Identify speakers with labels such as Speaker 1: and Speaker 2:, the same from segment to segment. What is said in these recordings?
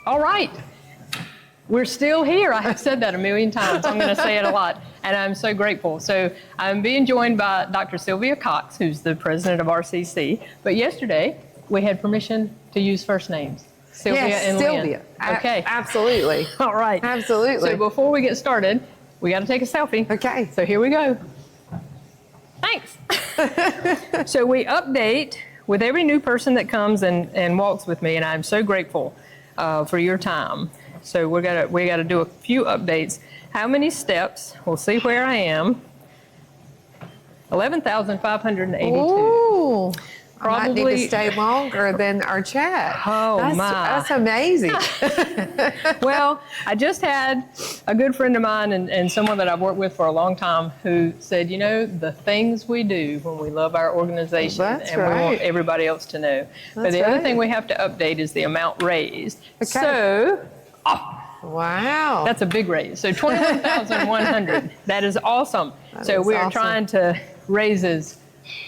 Speaker 1: All right. We're still here. I have said that a million times. I'm going to say it a lot, and I'm so grateful. So I'm being joined by Dr. Sylvia Cox, who's the president of RCC. But yesterday, we had permission to use first names. Sylvia and
Speaker 2: Sylvia.
Speaker 1: Lynn. Okay.
Speaker 2: Absolutely.
Speaker 1: All right.
Speaker 2: Absolutely.
Speaker 1: So before we get started, we got to take a selfie.
Speaker 2: Okay.
Speaker 1: So here we go. Thanks. So we update with every new person that comes and walks with me, and I'm so grateful for your time. So we got to do a few updates. How many steps? We'll see where I am. 11,582.
Speaker 2: Ooh.
Speaker 1: Probably.
Speaker 2: I might need to stay longer than our chat.
Speaker 1: Oh,
Speaker 2: That's amazing.
Speaker 1: Well, I just had a good friend of mine and someone that I've worked with for a long time who said, you know, the things we do when we love our organization we want everybody else to know. But the other thing we have to update is the amount raised. Okay. So,
Speaker 2: wow.
Speaker 1: That's a big raise. So 21,100. That is awesome. So we are trying to raise as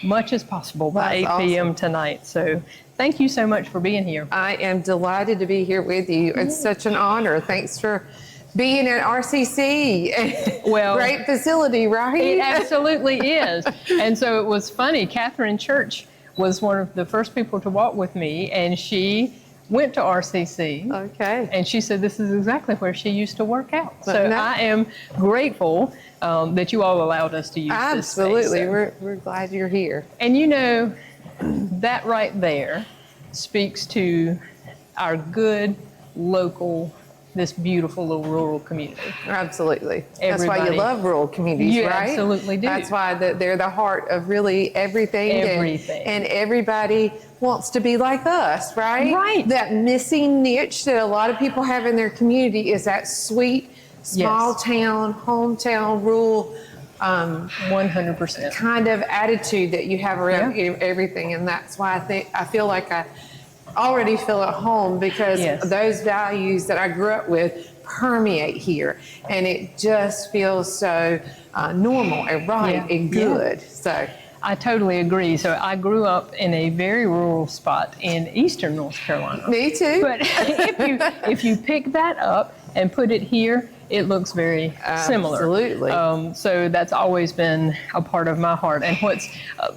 Speaker 1: much as possible by 8 p.m. tonight. So thank you so much for being here.
Speaker 2: I am delighted to be here with you. It's such an honor. Thanks for being at RCC.
Speaker 1: Well,
Speaker 2: great facility, right?
Speaker 1: It absolutely is. And so it was funny. Catherine Church was one of the first people to walk with me, and she went to RCC.
Speaker 2: Okay.
Speaker 1: And she said this is exactly where she used to work out.
Speaker 2: But
Speaker 1: so I am grateful that you all allowed us to use this space.
Speaker 2: Absolutely. We're glad you're here.
Speaker 1: And you know, that right there speaks to our good local, this beautiful little rural community.
Speaker 2: Absolutely. That's why you love rural communities, right?
Speaker 1: You absolutely do.
Speaker 2: That's why they're the heart of really everything.
Speaker 1: Everything.
Speaker 2: And everybody wants to be like us, right?
Speaker 1: Right.
Speaker 2: That missing niche that a lot of people have in their community is that sweet, small town, hometown, rural
Speaker 1: 100%
Speaker 2: kind of attitude that you have around everything. And that's why I feel like I already feel at home because those values that I grew up with permeate here, and it just feels so normal and right and good. So
Speaker 1: I totally agree. So I grew up in a very rural spot in eastern North Carolina.
Speaker 2: Me too.
Speaker 1: But if you pick that up and put it here, it looks very similar.
Speaker 2: Absolutely.
Speaker 1: So that's always been a part of my heart. And what's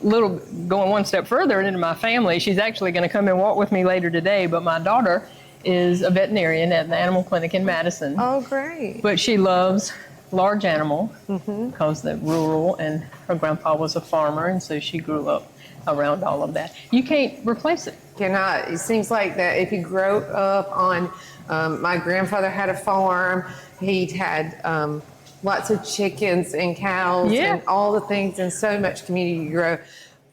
Speaker 1: going one step further into my family, she's actually going to come and walk with me later today, but my daughter is a veterinarian at the animal clinic in Madison.
Speaker 2: Oh, great.
Speaker 1: But she loves large animal because they're rural, and her grandpa was a farmer, and so she grew up around all of that. You can't replace it.
Speaker 2: Cannot. It seems like that if you grow up on, my grandfather had a farm. He'd had lots of chickens and cows and all the things, and so much community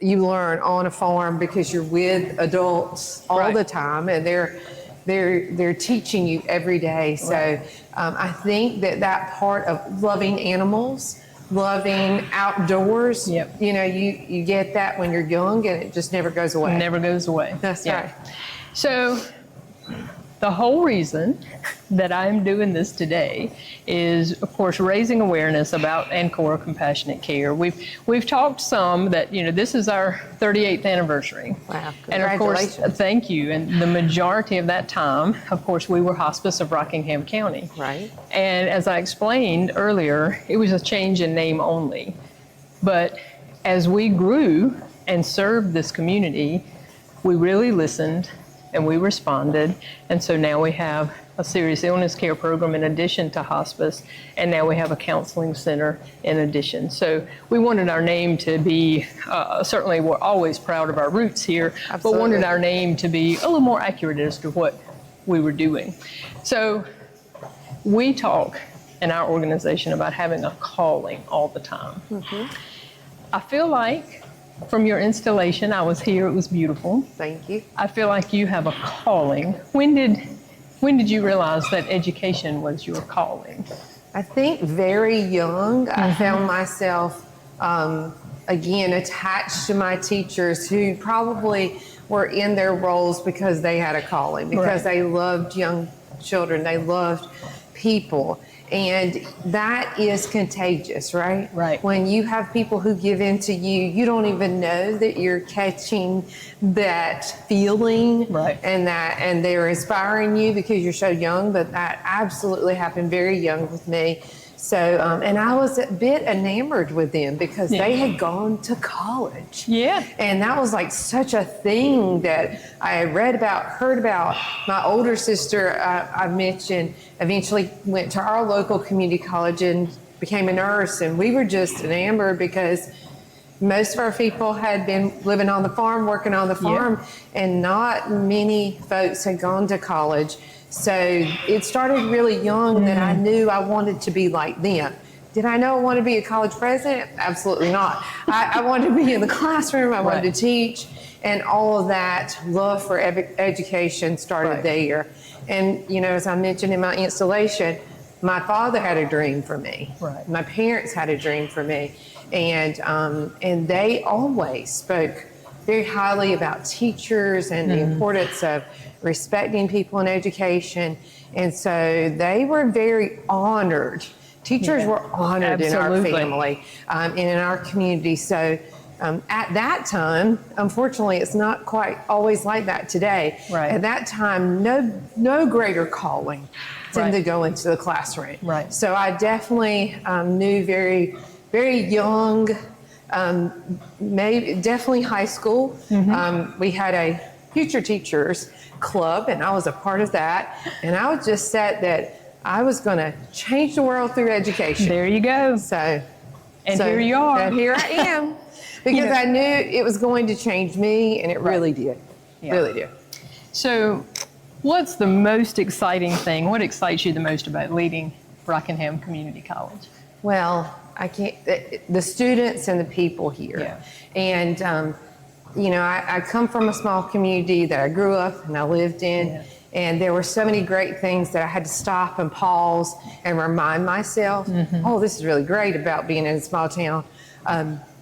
Speaker 2: you learn on a farm because you're with adults all the time, and they're teaching you every day. So I think that part of loving animals, loving outdoors, you know, you get that when you're young, and it just never goes away.
Speaker 1: Never goes away.
Speaker 2: That's right.
Speaker 1: So the whole reason that I'm doing this today is, of course, raising awareness about Ancora Compassionate Care. We've talked some that, you know, this is our 38th anniversary.
Speaker 2: Wow,
Speaker 1: and of course, thank you. And the majority of that time, of course, we were hospice of Rockingham County.
Speaker 2: Right.
Speaker 1: And as I explained earlier, it was a change in name only. But as we grew and served this community, we really listened and we responded. And so now we have a serious illness care program in addition to hospice, and now we have a counseling center in addition. So we wanted our name to be, certainly we're always proud of our roots here, but wanted our name to be a little more accurate as to what we were doing. So we talk in our organization about having a calling all the time. I feel like from your installation, I was here, it was beautiful.
Speaker 2: Thank you.
Speaker 1: I feel like you have a calling. When did you realize that education was your calling?
Speaker 2: I think very young, I found myself, again, attached to my teachers who probably were in their roles because they had a calling, because they loved young children, they loved people. And that is contagious, right?
Speaker 1: Right.
Speaker 2: When you have people who give in to you, you don't even know that you're catching that feeling,
Speaker 1: Right.
Speaker 2: and they're inspiring you because you're so young. But that absolutely happened very young with me. So, and I was a bit enamored with them because they had gone to college.
Speaker 1: Yeah.
Speaker 2: And that was like such a thing that I had read about, heard about. My older sister, I mentioned, eventually went to our local community college and became a nurse. And we were just enamored because most of our people had been living on the farm, working on the farm, and not many folks had gone to college. So it started really young that I knew I wanted to be like them. Did I know I wanted to be a college president? Absolutely not. I wanted to be in the classroom. I wanted to teach, and all of that love for education started there. And, you know, as I mentioned in my installation, my father had a dream for me.
Speaker 1: Right.
Speaker 2: My parents had a dream for me. And they always spoke very highly about teachers and the importance of respecting people in education. And so they were very honored. Teachers were honored in our family and in our community. So at that time, unfortunately, it's not quite always like that today.
Speaker 1: Right.
Speaker 2: At that time, no greater calling than to go into the classroom.
Speaker 1: Right.
Speaker 2: So I definitely knew very, very young, maybe definitely high school. We had a future teachers club, and I was a part of that. And I was just set that I was going to change the world through education.
Speaker 1: There you go.
Speaker 2: So
Speaker 1: here you are.
Speaker 2: And here I am. Because I knew it was going to change me, and it really did. Really did.
Speaker 1: So what's the most exciting thing? What excites you the most about leading Rockingham Community College?
Speaker 2: Well, the students and the people here.
Speaker 1: Yeah.
Speaker 2: And, you know, I come from a small community that I grew up and I lived in. And there were so many great things that I had to stop and pause and remind myself, oh, this is really great about being in a small town.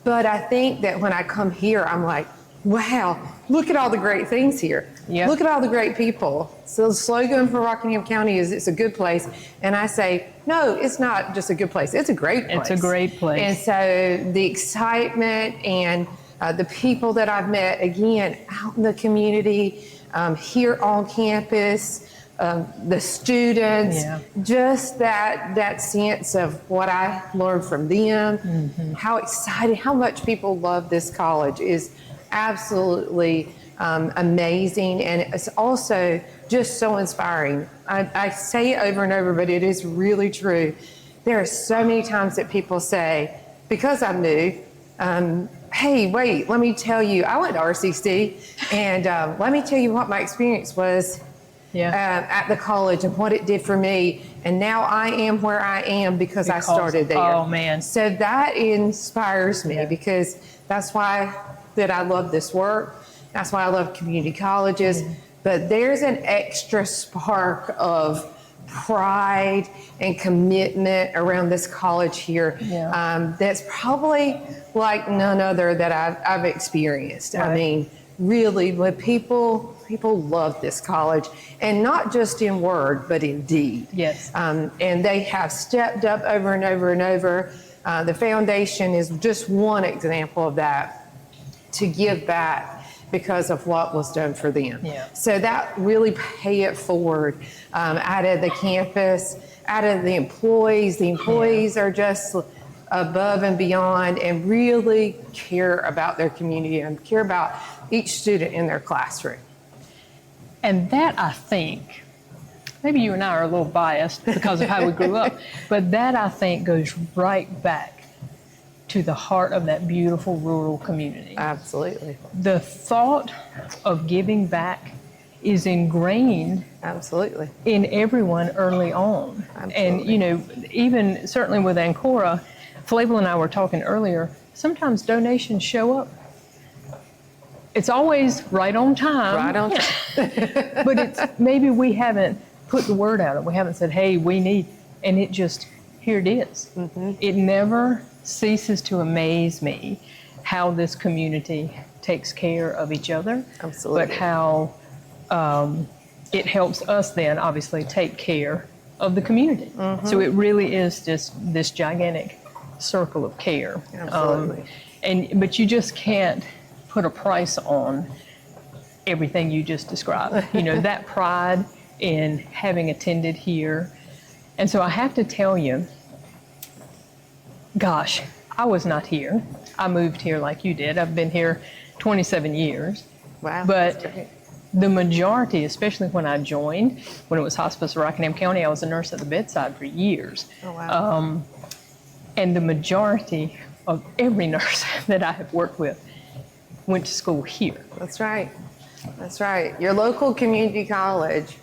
Speaker 2: But I think that when I come here, I'm like, wow, look at all the great things here.
Speaker 1: Yep.
Speaker 2: Look at all the great people. So the slogan for Rockingham County is it's a good place. And I say, no, it's not just a good place. It's a great place.
Speaker 1: It's a great place.
Speaker 2: And so the excitement and the people that I've met, again, out in the community, here on campus, the students, just that sense of what I learned from them, how excited, how much people love this college is absolutely amazing. And it's also just so inspiring. I say it over and over, but it is really true. There are so many times that people say, because I'm new, hey, wait, let me tell you, I went to RCC, and let me tell you what my experience was at the college and what it did for me. And now I am where I am because I started there.
Speaker 1: Oh, man.
Speaker 2: So that inspires me because that's why that I love this work. That's why I love community colleges. But there's an extra spark of pride and commitment around this college here that's probably like none other that I've experienced. I mean, really, when people love this college, and not just in word, but in deed.
Speaker 1: Yes.
Speaker 2: And they have stepped up over and over and over. The foundation is just one example of that, to give back because of what was done for them. So that really pay it forward out of the campus, out of the employees. The employees are just above and beyond and really care about their community and care about each student in their classroom.
Speaker 1: And that, I think, maybe you and I are a little biased because of how we grew up, but that, I think, goes right back to the heart of that beautiful rural community.
Speaker 2: Absolutely.
Speaker 1: The thought of giving back is ingrained in everyone early on. And, you know, even certainly with Ancora, Flavel and I were talking earlier, sometimes donations show up. It's always right on time.
Speaker 2: Right on time.
Speaker 1: But it's maybe we haven't put the word out. We haven't said, hey, we need, and it just, here it is. It never ceases to amaze me how this community takes care of each other. But how it helps us then obviously take care of the community. So it really is just this gigantic circle of care.
Speaker 2: Absolutely.
Speaker 1: But you just can't put a price on everything you just described. You know, that pride in having attended here. And so I have to tell you, gosh, I was not here. I moved here like you did. I've been here 27 years.
Speaker 2: Wow.
Speaker 1: But the majority, especially when I joined, when it was hospice in Rockingham County, I was a nurse at the bedside for years.
Speaker 2: Oh, wow.
Speaker 1: And the majority of every nurse that I have worked with went to school here.
Speaker 2: That's right. That's right. Your local community college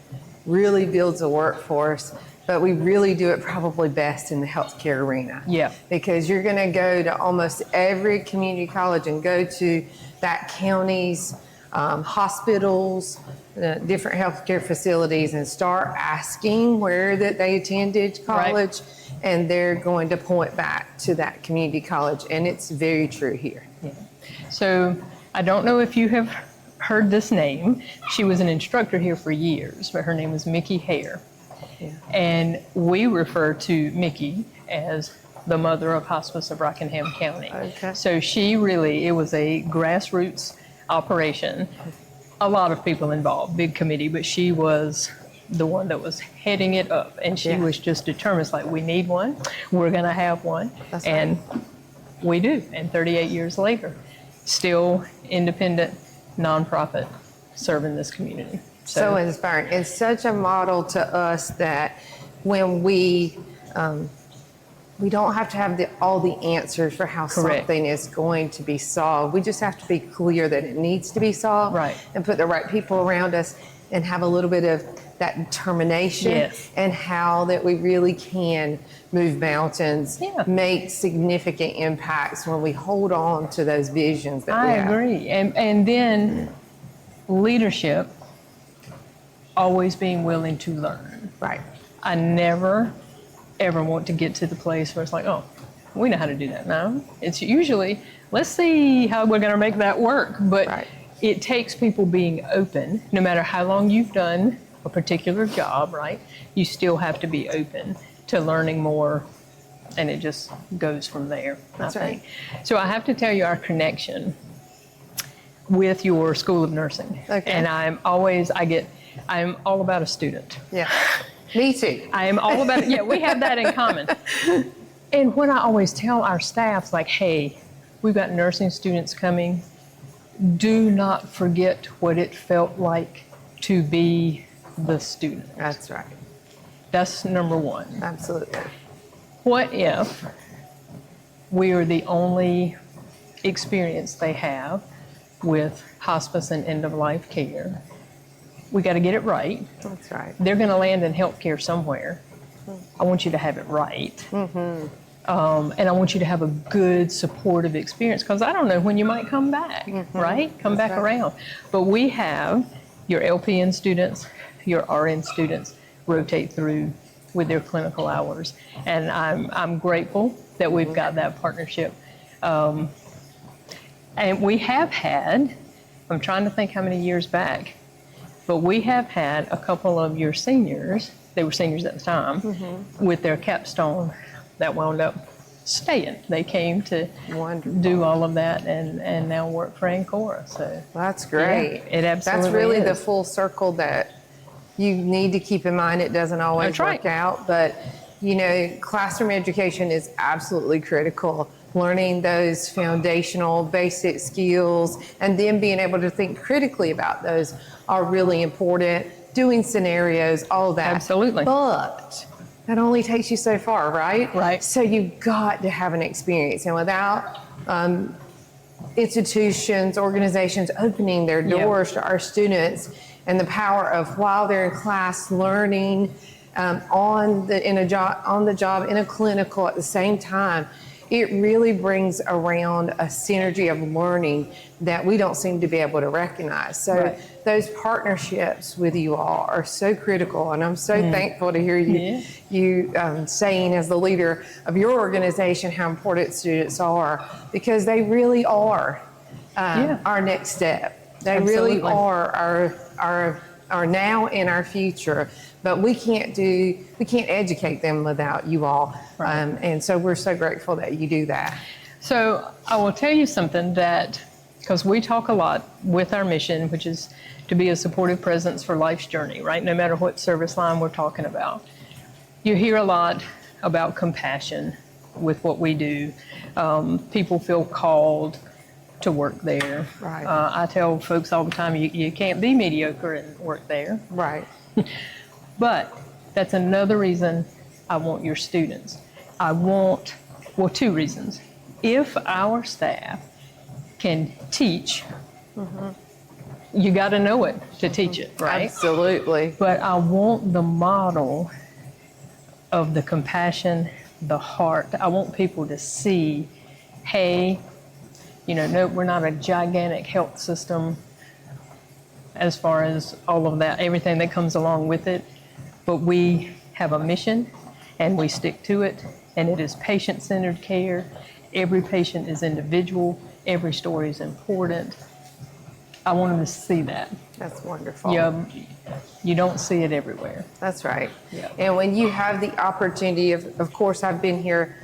Speaker 2: really builds a workforce, but we really do it probably best in the healthcare arena.
Speaker 1: Yeah.
Speaker 2: Because you're going to go to almost every community college and go to that county's hospitals, different healthcare facilities, and start asking where that they attended college, and they're going to point back to that community college, and it's very true here.
Speaker 1: Yeah. So I don't know if you have heard this name. She was an instructor here for years, but her name was Mickey Hare.
Speaker 2: Yeah.
Speaker 1: And we refer to Mickey as the mother of hospice of Rockingham County.
Speaker 2: Okay.
Speaker 1: So she really, it was a grassroots operation. A lot of people involved, big committee, but she was the one that was heading it up. And she was just determined, it's like, we need one, we're gonna have one.
Speaker 2: That's
Speaker 1: and we do. And 38 years later, still independent, nonprofit, serving this community.
Speaker 2: So inspiring. It's such a model to us that when we don't have to have all the answers for how something is going to be solved. We just have to be clear that it needs to be solved, and put the right people around us, and have a little bit of that determination, and how that we really can move mountains, make significant impacts when we hold on to those visions that we have.
Speaker 1: I agree. And then leadership, always being willing to learn.
Speaker 2: Right.
Speaker 1: I never, ever want to get to the place where it's like, oh, we know how to do that now. It's usually, let's see how we're going to make that work. But it takes people being open, no matter how long you've done a particular job, right? You still have to be open to learning more, and it just goes from there.
Speaker 2: That's
Speaker 1: I think. So I have to tell you our connection with your School of Nursing.
Speaker 2: Okay.
Speaker 1: And I'm all about a student.
Speaker 2: Yeah. Me too.
Speaker 1: I am all about it. Yeah, we have that in common. And when I always tell our staff, like, hey, we've got nursing students coming, do not forget what it felt like to be the student.
Speaker 2: That's right.
Speaker 1: That's number one.
Speaker 2: Absolutely.
Speaker 1: What if we are the only experience they have with hospice and end-of-life care? We got to get it right.
Speaker 2: That's right.
Speaker 1: They're going to land in healthcare somewhere. I want you to have it right. And I want you to have a good, supportive experience, because I don't know when you might come back, right? Come back around. But we have your LPN students, your RN students rotate through with their clinical hours. And I'm grateful that we've got that partnership. And we have had, I'm trying to think how many years back, but we have had a couple of your seniors, they were seniors at the time, with their capstone that wound up staying. They came to do all of that and now work for Ancora. So
Speaker 2: that's great.
Speaker 1: Yeah, it absolutely
Speaker 2: That's really
Speaker 1: is.
Speaker 2: the full circle that you need to keep in mind. It doesn't always work out, but you know, classroom education is absolutely critical. Learning those foundational basic skills and then being able to think critically about those are really important. Doing scenarios, all that.
Speaker 1: Absolutely.
Speaker 2: But that only takes you so far, right?
Speaker 1: Right.
Speaker 2: So you've got to have an experience. And without institutions, organizations opening their doors to our students, and the power of, while they're in class learning on the job in a clinical at the same time, it really brings around a synergy of learning that we don't seem to be able to recognize. So those partnerships with you all are so critical, and I'm so thankful to hear you saying, as the leader of your organization, how important students are, because they really are our next step. They really are our are now and our future, but we can't educate them without you all.
Speaker 1: Right.
Speaker 2: And so we're so grateful that you do that.
Speaker 1: So I will tell you something that, because we talk a lot with our mission, which is to be a supportive presence for life's journey, right? No matter what service line we're talking about. You hear a lot about compassion with what we do. People feel called to work there.
Speaker 2: Right.
Speaker 1: I tell folks all the time, you can't be mediocre and work there.
Speaker 2: Right.
Speaker 1: But that's another reason I want your students. Well, two reasons. If our staff can teach, you got to know it to teach it, right?
Speaker 2: Absolutely.
Speaker 1: But I want the model of the compassion, the heart. I want people to see, hey, no, we're not a gigantic health system as far as all of that, everything that comes along with it, but we have a mission and we stick to it, and it is patient-centered care. Every patient is individual. Every story is important. I want them to see that.
Speaker 2: That's wonderful.
Speaker 1: You don't see it everywhere.
Speaker 2: That's right.
Speaker 1: Yeah.
Speaker 2: And when you have the opportunity of course, I've been here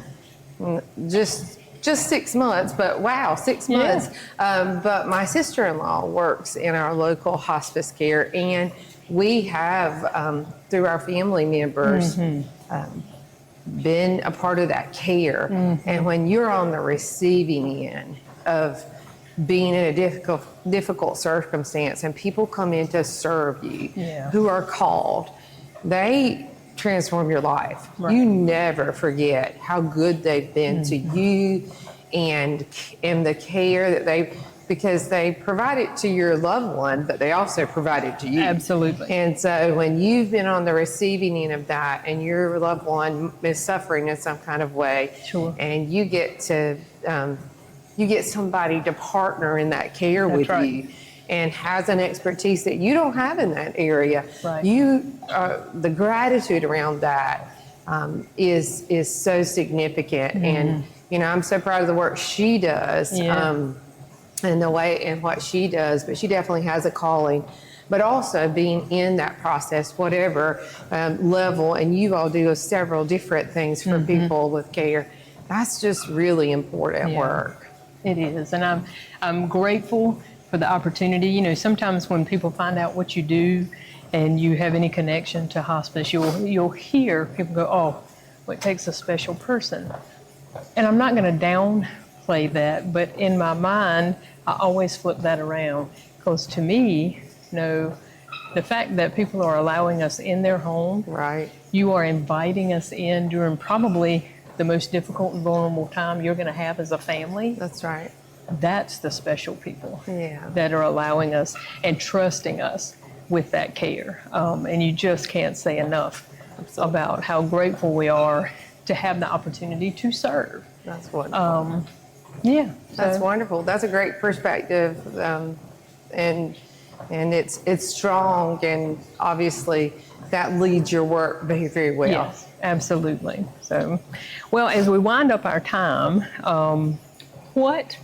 Speaker 2: just 6 months, but wow, 6 months. But my sister-in-law works in our local hospice care, and we have, through our family members, been a part of that care. And when you're on the receiving end of being in a difficult circumstance and people come in to serve you who are called, they transform your life. Right. You never forget how good they've been to you and the care that because they provide it to your loved one, but they also provide it to you.
Speaker 1: Absolutely.
Speaker 2: And so when you've been on the receiving end of that and your loved one is suffering in some kind of way, and you get to you get somebody to partner in that care with you and has an expertise that you don't have in that area. Right. The gratitude around that is so significant. And, I'm so proud of the work she does and the way and what she does, but she definitely has a calling. But also being in that process, whatever level, and you all do several different things for people with care. That's just really important work.
Speaker 1: It is, and I'm grateful for the opportunity. Sometimes when people find out what you do and you have any connection to hospice, you'll hear people go, "Oh, well, it takes a special person." And I'm not going to downplay that, but in my mind, I always flip that around, because to me, the fact that people are allowing us in their home, you are inviting us in during probably the most difficult and vulnerable time you're going to have as a family.
Speaker 2: That's right.
Speaker 1: That's the special people that are allowing us and trusting us with that care. And you just can't say enough about how grateful we are to have the opportunity to serve.
Speaker 2: That's wonderful. That's wonderful. That's a great perspective. And it's strong, and obviously that leads your work very, very well.
Speaker 1: Yes, absolutely. So, well, as we wind up our time, what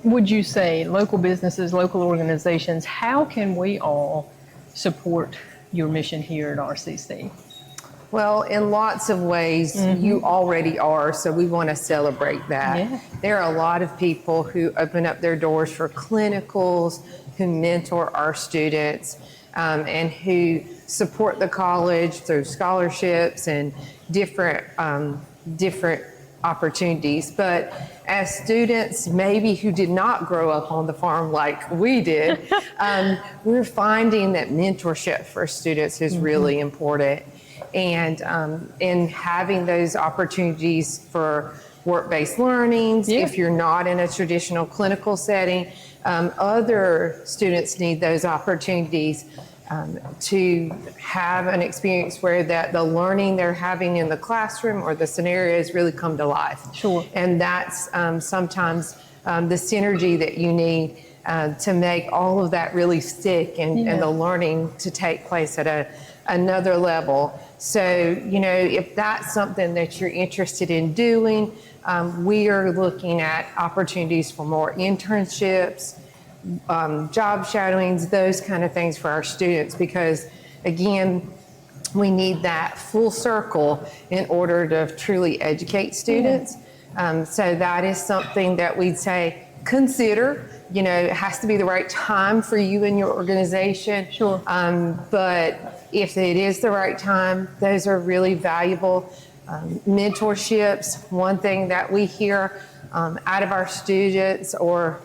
Speaker 1: would you say, local businesses, local organizations, how can we all support your mission here at RCC?
Speaker 2: Well, in lots of ways, you already are, so we want to celebrate that. Yeah. There are a lot of people who open up their doors for clinicals, who mentor our students, and who support the college through scholarships and different opportunities. But as students, maybe who did not grow up on the farm like we did, we're finding that mentorship for students is really important. And in having those opportunities for work-based learnings, if you're not in a traditional clinical setting, other students need those opportunities to have an experience where the learning they're having in the classroom or the scenarios really come to life. Sure. And that's sometimes the synergy that you need to make all of that really stick and the learning to take place at another level. So, if that's something that you're interested in doing, we are looking at opportunities for more internships, job shadowings, those kind of things for our students, because again, we need that full circle in order to truly educate students. So that is something that we'd say, consider. You know, it has to be the right time for you and your organization.
Speaker 1: Sure.
Speaker 2: But if it is the right time, those are really valuable. Mentorships, one thing that we hear out of our students, or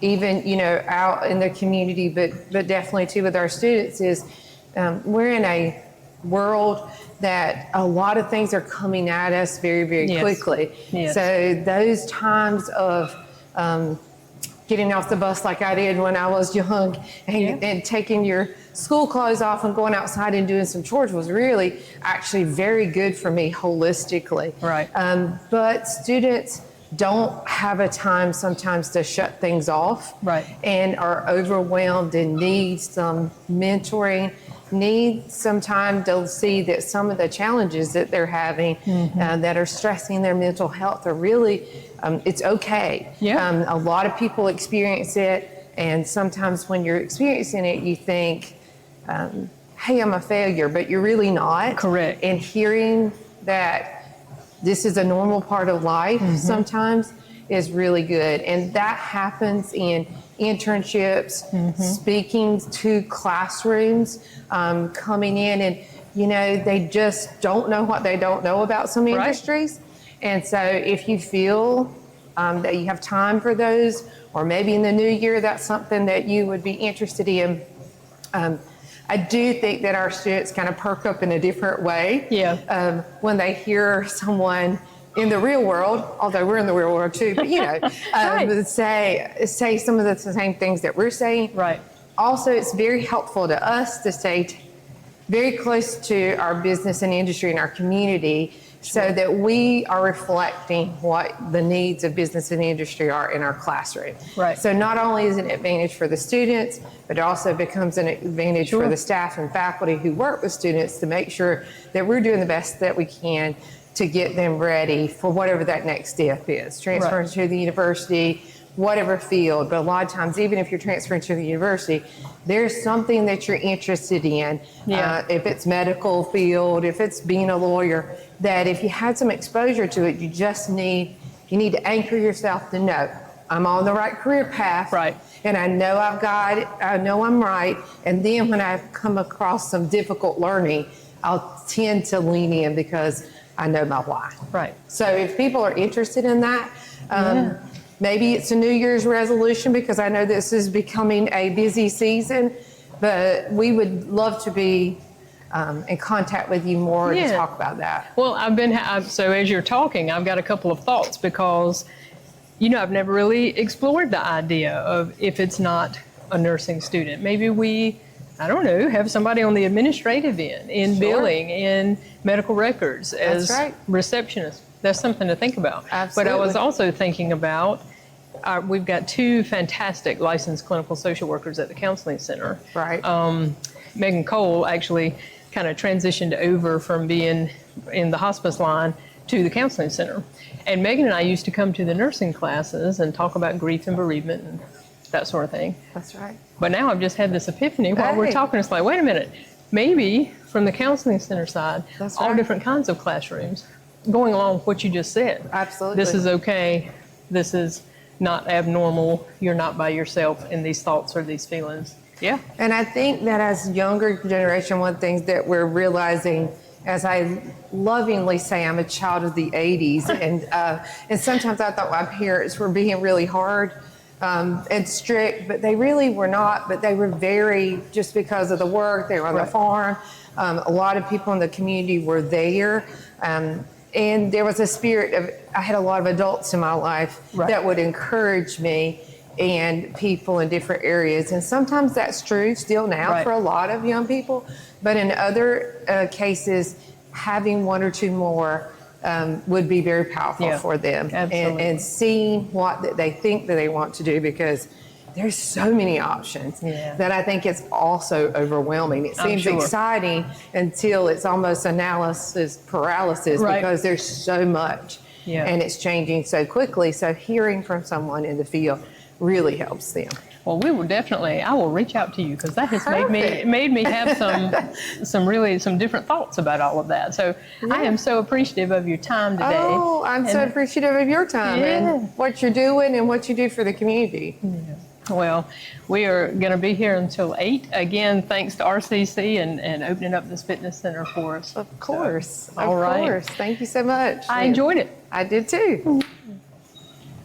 Speaker 2: even, you know, out in the community, but definitely too with our students, is we're in a world that a lot of things are coming at us very, very quickly.
Speaker 1: Yes.
Speaker 2: So those times of getting off the bus like I did when I was young, and taking your school clothes off and going outside and doing some chores was really actually very good for me holistically.
Speaker 1: Right.
Speaker 2: But students don't have a time sometimes to shut things off.
Speaker 1: Right.
Speaker 2: And are overwhelmed and need some mentoring, need some time to see that some of the challenges that they're having that are stressing their mental health are really, it's okay.
Speaker 1: Yeah.
Speaker 2: A lot of people experience it, and sometimes when you're experiencing it, you think, hey, I'm a failure, but you're really not.
Speaker 1: Correct.
Speaker 2: And hearing that this is a normal part of life sometimes is really good. And that happens in internships, speaking to classrooms, coming in, and, you know, they just don't know what they don't know about some industries. And so if you feel that you have time for those, or maybe in the new year, that's something that you would be interested in. I do think that our students kind of perk up in a different way when they hear someone in the real world, although we're in the real world too, but you know, say some of the same things that we're saying.
Speaker 1: Right.
Speaker 2: Also, it's very helpful to us to stay very close to our business and industry and our community, so that we are reflecting what the needs of business and industry are in our classroom.
Speaker 1: Right.
Speaker 2: So not only is it an advantage for the students, but it also becomes an advantage for the staff and faculty who work with students to make sure that we're doing the best that we can to get them ready for whatever that next step is. Transferring to the university, whatever field. But a lot of times, even if you're transferring to the university, there's something that you're interested in. If it's medical field, if it's being a lawyer, that if you had some exposure to it, you need to anchor yourself to know, I'm on the right career path.
Speaker 1: Right.
Speaker 2: And I know I've got it, I know I'm right. And then when I come across some difficult learning, I'll tend to lean in because I know my why.
Speaker 1: Right.
Speaker 2: So if people are interested in that, maybe it's a New Year's resolution, because I know this is becoming a busy season, but we would love to be in contact with you more to talk about that.
Speaker 1: Well, so as you're talking, I've got a couple of thoughts, because, you know, I've never really explored the idea of, if it's not a nursing student, maybe we, I don't know, have somebody on the administrative end, in billing, in medical records, as receptionists. That's something to think about.
Speaker 2: Absolutely.
Speaker 1: But I was also thinking about, we've got two fantastic licensed clinical social workers at the counseling center.
Speaker 2: Right.
Speaker 1: Megan Cole actually kind of transitioned over from being in the hospice line to the counseling center. And Megan and I used to come to the nursing classes and talk about grief and bereavement and that sort of thing.
Speaker 2: That's right.
Speaker 1: But now I've just had this epiphany while we're talking. It's like, wait a minute, maybe from the counseling center side, all different kinds of classrooms, going along with what you just said.
Speaker 2: Absolutely.
Speaker 1: This is okay. This is not abnormal. You're not by yourself in these thoughts or these feelings. Yeah.
Speaker 2: And I think that as younger generation, one of the things that we're realizing, as I lovingly say, I'm a child of the 80s, and sometimes I thought my parents were being really hard and strict, but they really were not. But they were very, just because of the work, they were on the farm. A lot of people in the community were there. And there was a spirit of, I had a lot of adults in my life that would encourage me and people in different areas. And sometimes that's true still now for a lot of young people. But in other cases, having one or two more would be very powerful for them. And seeing what they think that they want to do, because there's so many options that I think it's also overwhelming. It seems exciting until it's almost analysis paralysis, because there's so much and it's changing so quickly. So hearing from someone in the field really helps them.
Speaker 1: Well, we will definitely, I will reach out to you because that has
Speaker 2: Perfect.
Speaker 1: made me have some different thoughts about all of that. So I am so appreciative of your time today.
Speaker 2: Oh, I'm so appreciative of your time and what you're doing and what you do for the community.
Speaker 1: Well, we are going to be here until 8. Again, thanks to RCC and opening up this fitness center for us.
Speaker 2: Of course.
Speaker 1: So, all right.
Speaker 2: Of course. Thank you so much.
Speaker 1: I enjoyed it.
Speaker 2: I did too.